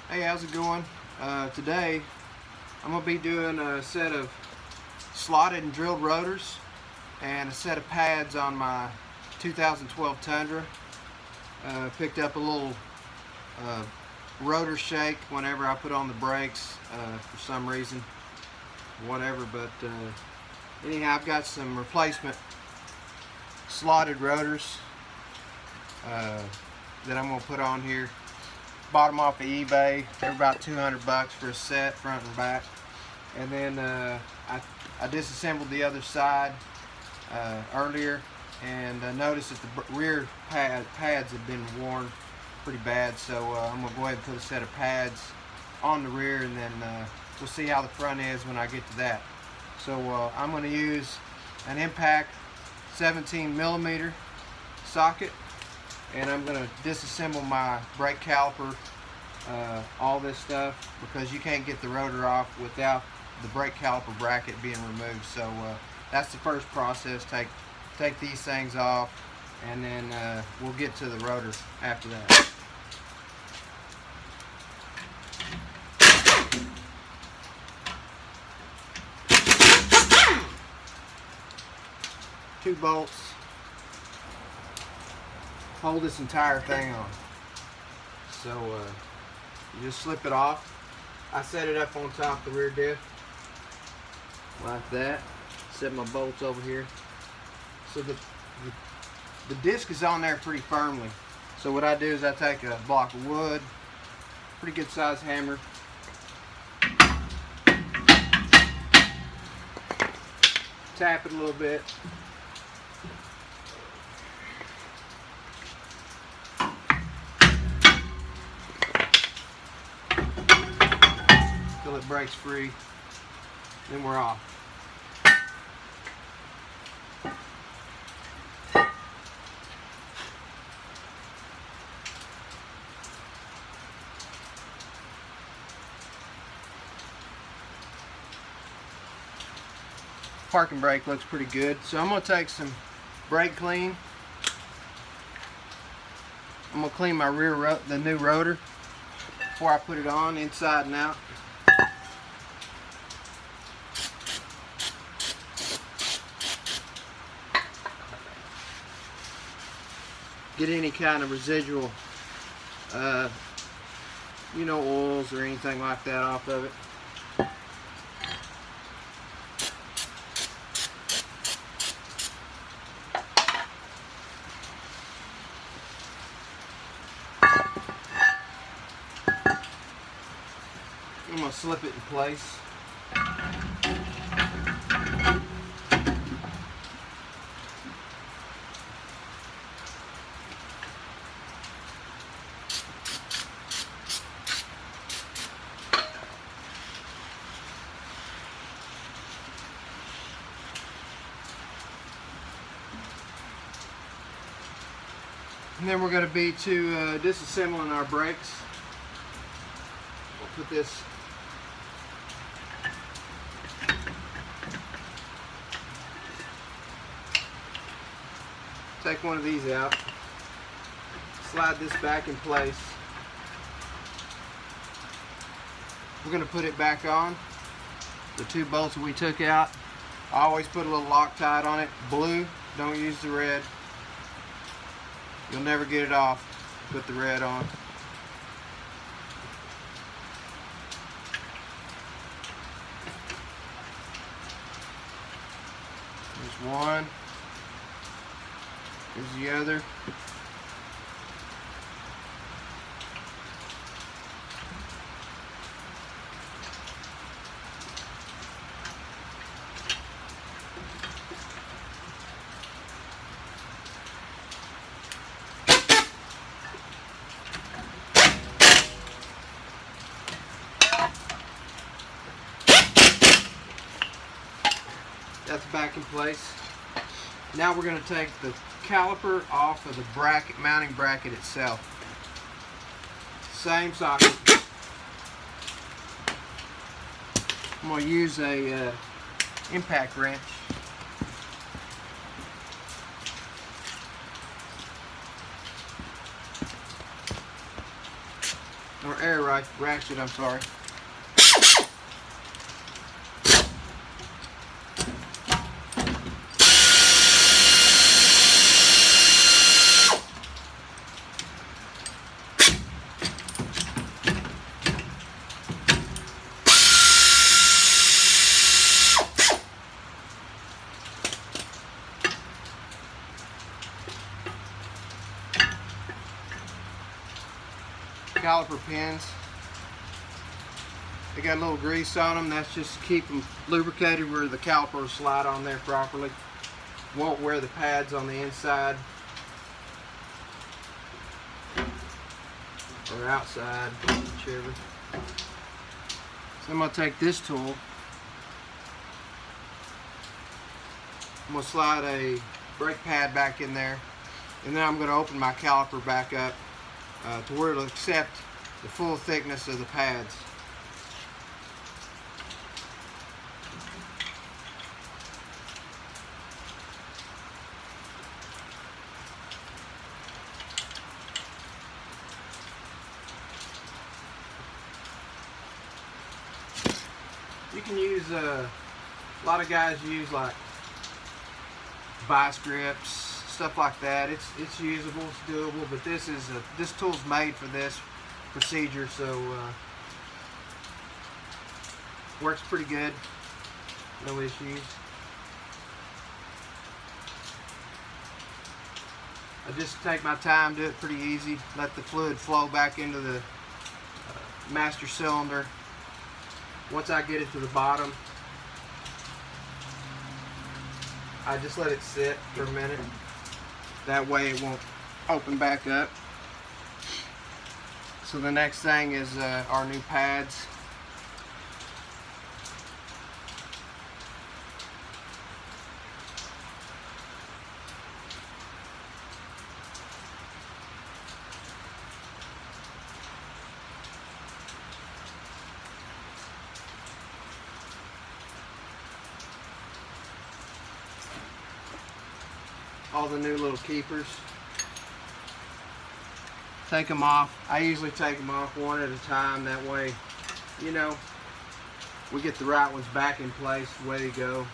Hey, how's it going? Today I'm going to be doing a set of slotted and drilled rotors and a set of pads on my 2012 Tundra. Picked up a little rotor shake whenever I put on the brakes for some reason, whatever, but anyhow, I've got some replacement slotted rotors that I'm going to put on here. Bought them off of eBay. They're about 200 bucks for a set, front and back. And then I disassembled the other side earlier, and I noticed that the rear pads have been worn pretty bad. So I'm going to go ahead and put a set of pads on the rear, and then we'll see how the front is when I get to that. So I'm going to use an impact 17mm socket, and I'm going to disassemble my brake caliper, all this stuff, because you can't get the rotor off without the brake caliper bracket being removed. So that's the first process. Take these things off, and then we'll get to the rotor after that. Two bolts hold this entire thing on. So you just slip it off. I set it up on top of the rear diff like that. Set my bolts over here. So the disc is on there pretty firmly. So what I do is I take a block of wood, pretty good size hammer, tap it a little bit, till it breaks free, then we're off. Parking brake looks pretty good, so I'm going to take some brake clean. I'm going to clean my the new rotor before I put it on, inside and out. Get any kind of residual, oils or anything like that off of it. I'm going to slip it in place. And then we're going to be disassembling our brakes. We'll put this take one of these out, slide this back in place. We're going to put it back on. The two bolts that we took out, I always put a little Loctite on it. Blue, don't use the red. You'll never get it off. Put the red on. There's one. There's the other. That's back in place. Now we're going to take the caliper off of the mounting bracket itself. Same socket. I'm going to use a impact wrench. or air ratchet, I'm sorry. Caliper pins, they got a little grease on them. That's just to keep them lubricated where the caliper will slide on there properly. Won't wear the pads on the inside or outside, whichever. So I'm going to take this tool, I'm going to slide a brake pad back in there, and then I'm going to open my caliper back up to where it'll accept the full thickness of the pads. You can use, a lot of guys use like vice grips, stuff like that. It's usable, it's doable, but this tool's made for this procedure, so works pretty good, no issues. I just take my time, do it pretty easy, let the fluid flow back into the master cylinder. Once I get it to the bottom, I just let it sit for a minute. That way it won't open back up. So the next thing is our new pads. All the new little keepers. Take them off. I usually take them off one at a time. That way, you know, we get the right ones back in place the way they go.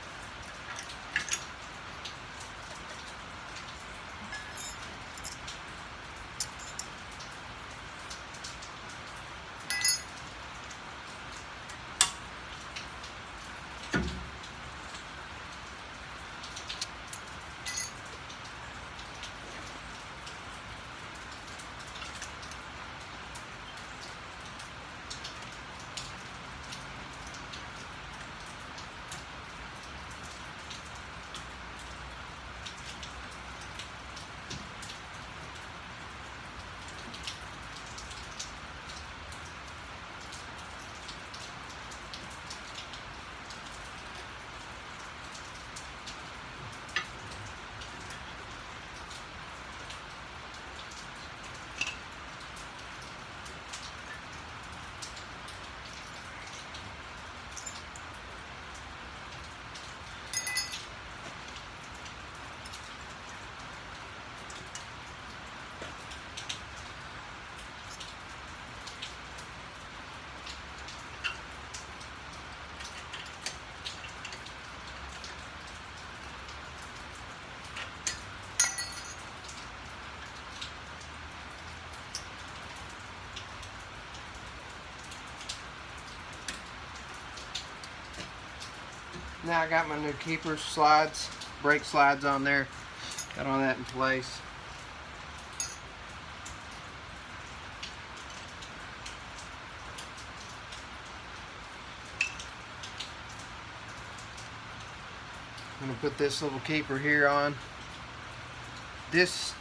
Now I got my new keeper slides, brake slides on there. Got all that in place. I'm going to put this little keeper here on. This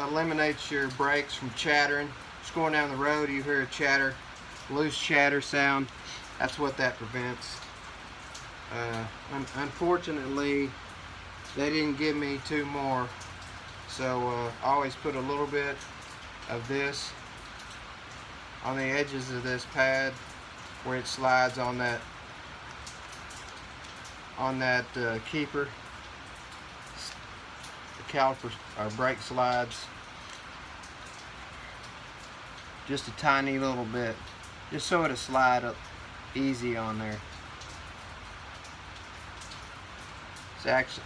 eliminates your brakes from chattering. Just going down the road, you hear a chatter, loose chatter sound. That's what that prevents. Unfortunately, they didn't give me two more, so I always put a little bit of this on the edges of this pad where it slides on that keeper. The caliper or brake slides. just a tiny little bit, just so it'll slide up easy on there.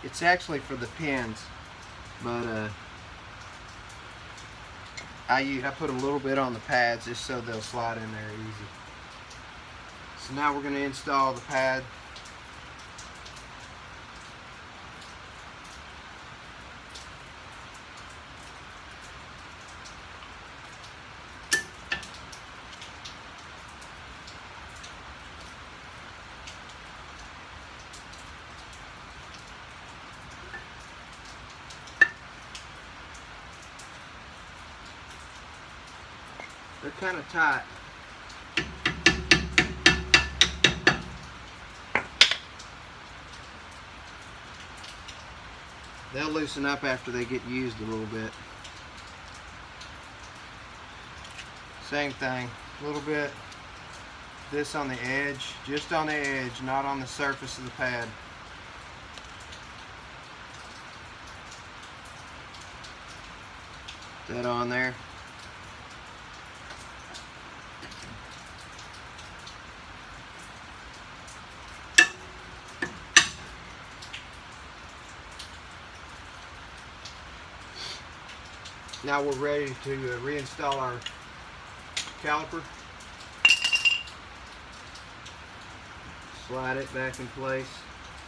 It's actually for the pins, but I put a little bit on the pads just so they'll slide in there easy. So now we're going to install the pad. They're kind of tight. They'll loosen up after they get used a little bit. Same thing, a little bit. This on the edge, just on the edge, not on the surface of the pad. That on there. Now we're ready to reinstall our caliper. Slide it back in place.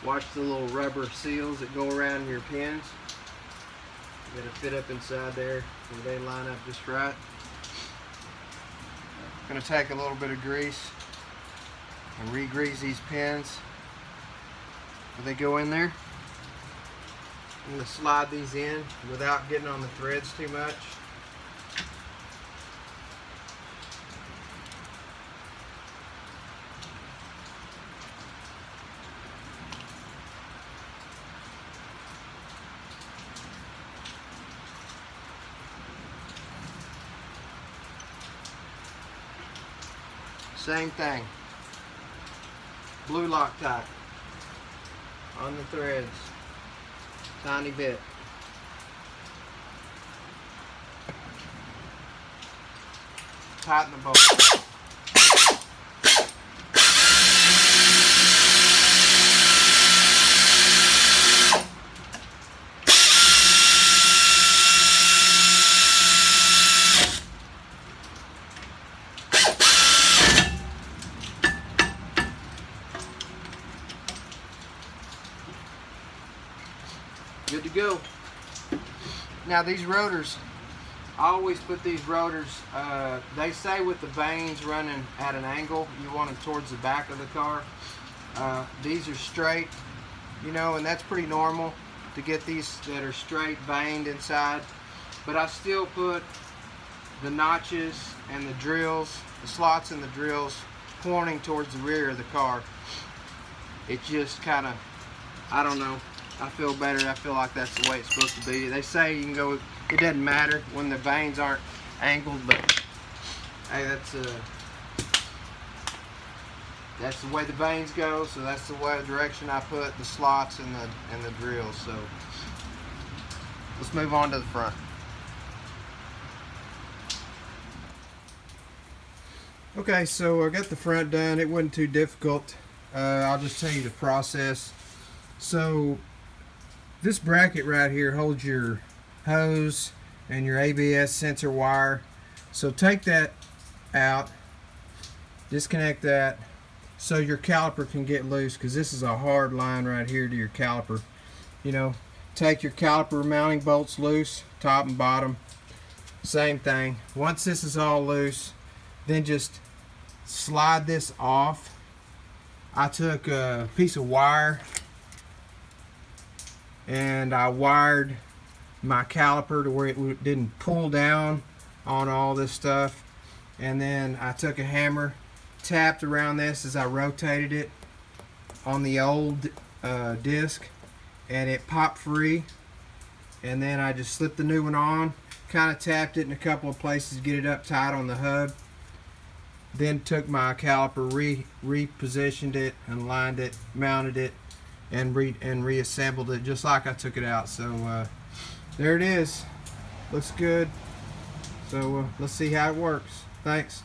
Watch the little rubber seals that go around your pins. You gotta fit up inside there where they line up just right. I'm gonna take a little bit of grease and re-grease these pins when they go in there. I'm going to slide these in without getting on the threads too much. Same thing. Blue Loctite on the threads. Tiny bit. Tighten the bolt. Good to go. Now these rotors, I always put these rotors, they say with the vanes running at an angle, you want them towards the back of the car. These are straight, you know, and that's pretty normal to get these that are straight vaned inside. But I still put the notches and the drills, the slots and the drills pointing towards the rear of the car. It just kind of, I don't know, I feel better. I feel like that's the way it's supposed to be. They say you can go, it doesn't matter when the vanes aren't angled, but hey, that's the way the vanes go, so that's the way direction I put the slots and the drills. So let's move on to the front. Okay, so I got the front done. It wasn't too difficult. I'll just tell you the process. So this bracket right here holds your hose and your ABS sensor wire. So take that out, disconnect that so your caliper can get loose, because this is a hard line right here to your caliper. You know, take your caliper mounting bolts loose, top and bottom. Same thing. Once this is all loose, then just slide this off. I took a piece of wire and I wired my caliper to where it didn't pull down on all this stuff, and then I took a hammer, tapped around this as I rotated it on the old disc, and it popped free. And then I just slipped the new one on, kind of tapped it in a couple of places to get it up tight on the hub, then took my caliper, repositioned it and lined it, mounted it, and reassembled it just like I took it out. So there it is. Looks good. So let's see how it works. Thanks.